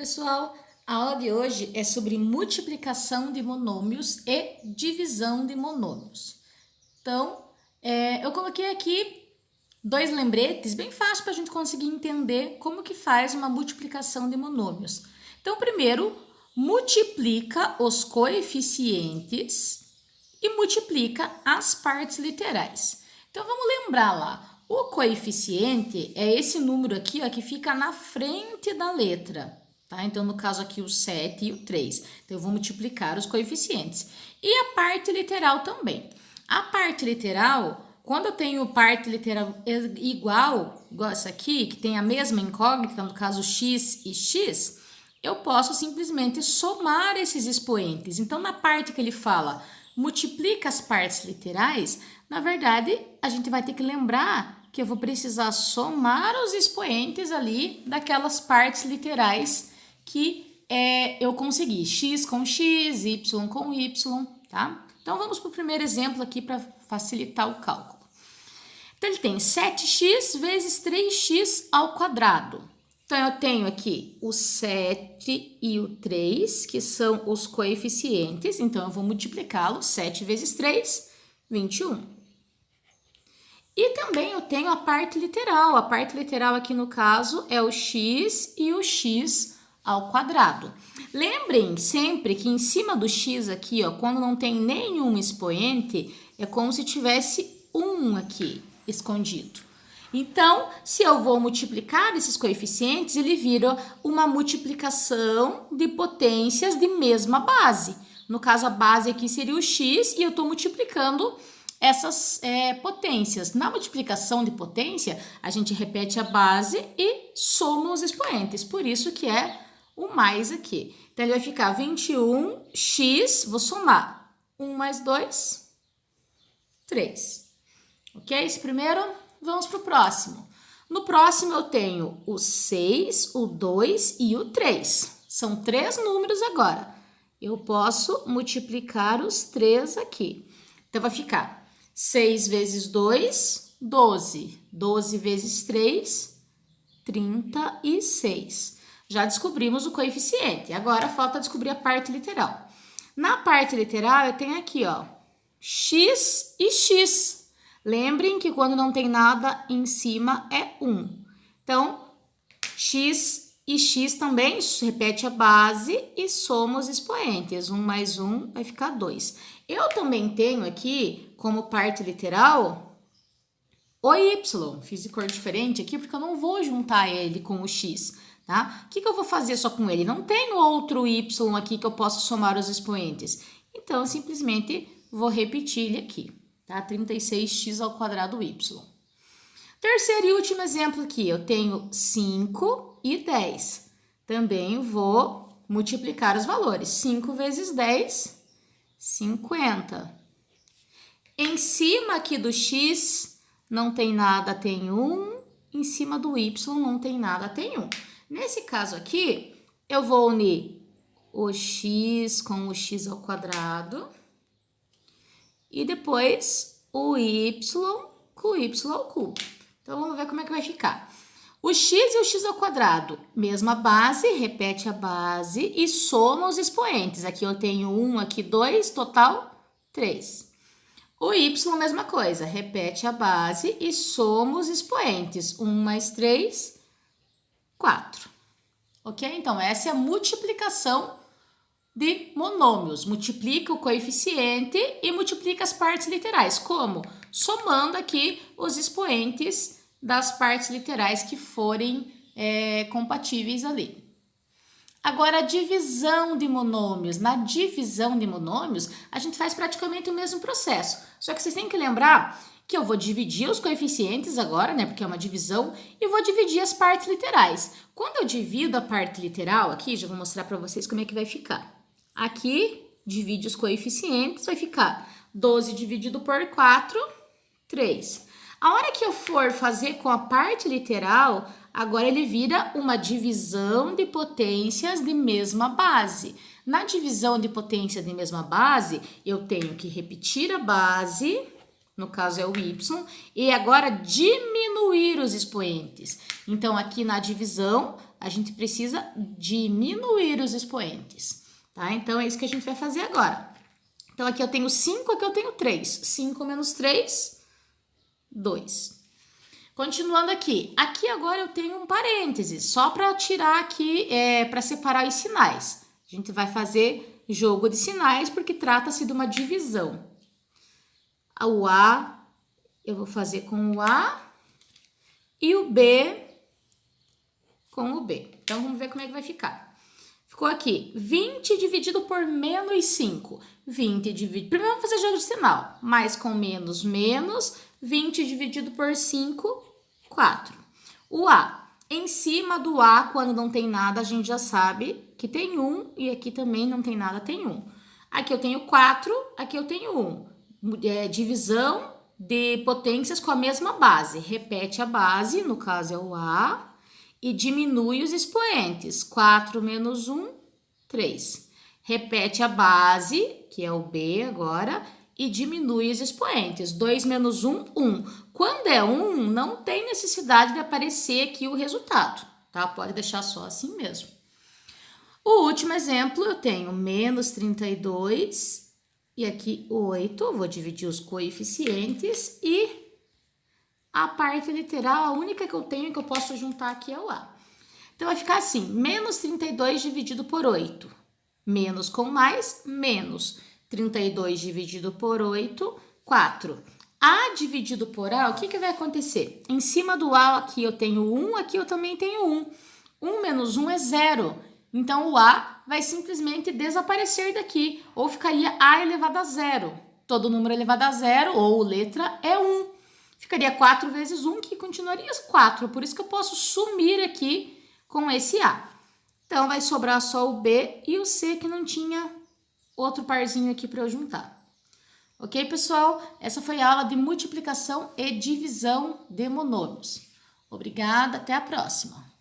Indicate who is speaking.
Speaker 1: pessoal, a aula de hoje é sobre multiplicação de monômios e divisão de monômios. Então, eu coloquei aqui dois lembretes bem fáceis para a gente conseguir entender como que faz uma multiplicação de monômios. Então, primeiro, multiplica os coeficientes e multiplica as partes literais. Então, vamos lembrar lá, o coeficiente é esse número aqui, ó, que fica na frente da letra. Tá? Então, no caso aqui, o 7 e o 3. Então, eu vou multiplicar os coeficientes. E a parte literal também. A parte literal, quando eu tenho parte literal igual essa aqui, que tem a mesma incógnita, no caso x e x, eu posso simplesmente somar esses expoentes. Então, na parte que ele fala multiplica as partes literais, na verdade, a gente vai ter que lembrar que eu vou precisar somar os expoentes ali daquelas partes literais que eu consegui, x com x, y com y, tá? Então, vamos para o primeiro exemplo aqui para facilitar o cálculo. Então, ele tem 7x vezes 3x ao quadrado. Então, eu tenho aqui o 7 e o 3, que são os coeficientes. Então, eu vou multiplicá-los. 7 vezes 3, 21. E também eu tenho a parte literal. A parte literal aqui, no caso, é o x e o x ao quadrado. Lembrem sempre que em cima do x aqui, ó, quando não tem nenhum expoente, é como se tivesse 1 aqui escondido. Então, se eu vou multiplicar esses coeficientes, ele vira uma multiplicação de potências de mesma base. No caso, a base aqui seria o x e eu estou multiplicando essas potências. Na multiplicação de potência, a gente repete a base e soma os expoentes. Por isso que é o mais aqui. Então, ele vai ficar 21x, vou somar. 1 mais 2, 3. Ok? Esse primeiro, vamos para o próximo. No próximo, eu tenho o 6, o 2 e o 3. São 3 números agora. Eu posso multiplicar os 3 aqui. Então, vai ficar 6 vezes 2, 12. 12 vezes 3, 36. Já descobrimos o coeficiente. Agora, falta descobrir a parte literal. Na parte literal, eu tenho aqui, ó, x e x. Lembrem que quando não tem nada em cima é 1. Então, x e x também repete a base e soma os expoentes. 1 mais 1 vai ficar 2. Eu também tenho aqui, como parte literal, o y. Fiz de cor diferente aqui porque eu não vou juntar ele com o x, tá? O que eu vou fazer só com ele? Não tenho outro y aqui que eu possa somar os expoentes. Então, eu simplesmente vou repetir ele aqui. Tá? 36x ao quadrado y. Terceiro e último exemplo aqui, eu tenho 5 e 10. Também vou multiplicar os valores. 5 vezes 10, 50. Em cima aqui do x não tem nada, tem 1. Em cima do y não tem nada, tem 1. Nesse caso aqui, eu vou unir o x com o x ao quadrado. E depois o y com o y ao cubo. Então, vamos ver como é que vai ficar. O x e o x ao quadrado, mesma base, repete a base e soma os expoentes. Aqui eu tenho 1, aqui 2, total 3. O y, mesma coisa, repete a base e soma os expoentes. 1 mais 3, 4. Ok? Então, essa é a multiplicação de monômios. Multiplica o coeficiente e multiplica as partes literais. Como? Somando aqui os expoentes das partes literais que forem compatíveis ali. Agora, a divisão de monômios. Na divisão de monômios, a gente faz praticamente o mesmo processo. Só que vocês têm que lembrar que eu vou dividir os coeficientes agora, né? Porque é uma divisão, e vou dividir as partes literais. Quando eu divido a parte literal aqui, já vou mostrar para vocês como é que vai ficar. Aqui, divide os coeficientes, vai ficar 12 dividido por 4, 3. A hora que eu for fazer com a parte literal, agora ele vira uma divisão de potências de mesma base. Na divisão de potência de mesma base, eu tenho que repetir a base, no caso é o y, e agora diminuir os expoentes. Então, aqui na divisão, a gente precisa diminuir os expoentes, tá? Então, é isso que a gente vai fazer agora. Então, aqui eu tenho 5, aqui eu tenho 3. 5 menos 3, 2. Continuando aqui. Aqui agora eu tenho um parênteses, só para tirar aqui, para separar os sinais. A gente vai fazer jogo de sinais, porque trata-se de uma divisão. O A, eu vou fazer com o A, e o B com o B. Então, vamos ver como é que vai ficar. Ficou aqui, 20 dividido por menos 5. 20 dividido... Primeiro vamos fazer jogo de sinal. Mais com menos, menos. 20 dividido por 5, 4. O A. Em cima do A, quando não tem nada, a gente já sabe que tem 1. E aqui também não tem nada, tem 1. Aqui eu tenho 4, aqui eu tenho 1. Divisão de potências com a mesma base. Repete a base, no caso é o A. E diminui os expoentes. 4 menos 1, 3. Repete a base, que é o B agora, e diminui os expoentes. 2 menos 1, 1. Quando é 1, não tem necessidade de aparecer aqui o resultado, tá? Pode deixar só assim mesmo. O último exemplo, eu tenho menos 32 e aqui 8. Vou dividir os coeficientes e... a parte literal, a única que eu tenho que eu posso juntar aqui é o A. Então, vai ficar assim, menos 32 dividido por 8. Menos com mais, menos 32 dividido por 8, 4. A dividido por A, o que vai acontecer? Em cima do A, aqui eu tenho 1, aqui eu também tenho 1. 1 menos 1 é 0. Então, o A vai simplesmente desaparecer daqui, ou ficaria A elevado a 0. Todo número elevado a 0, ou letra, é 1. Ficaria 4 vezes 1, que continuaria 4. Por isso que eu posso sumir aqui com esse A. Então, vai sobrar só o B e o C, que não tinha outro parzinho aqui para eu juntar. Ok, pessoal? Essa foi a aula de multiplicação e divisão de monômios. Obrigada, até a próxima.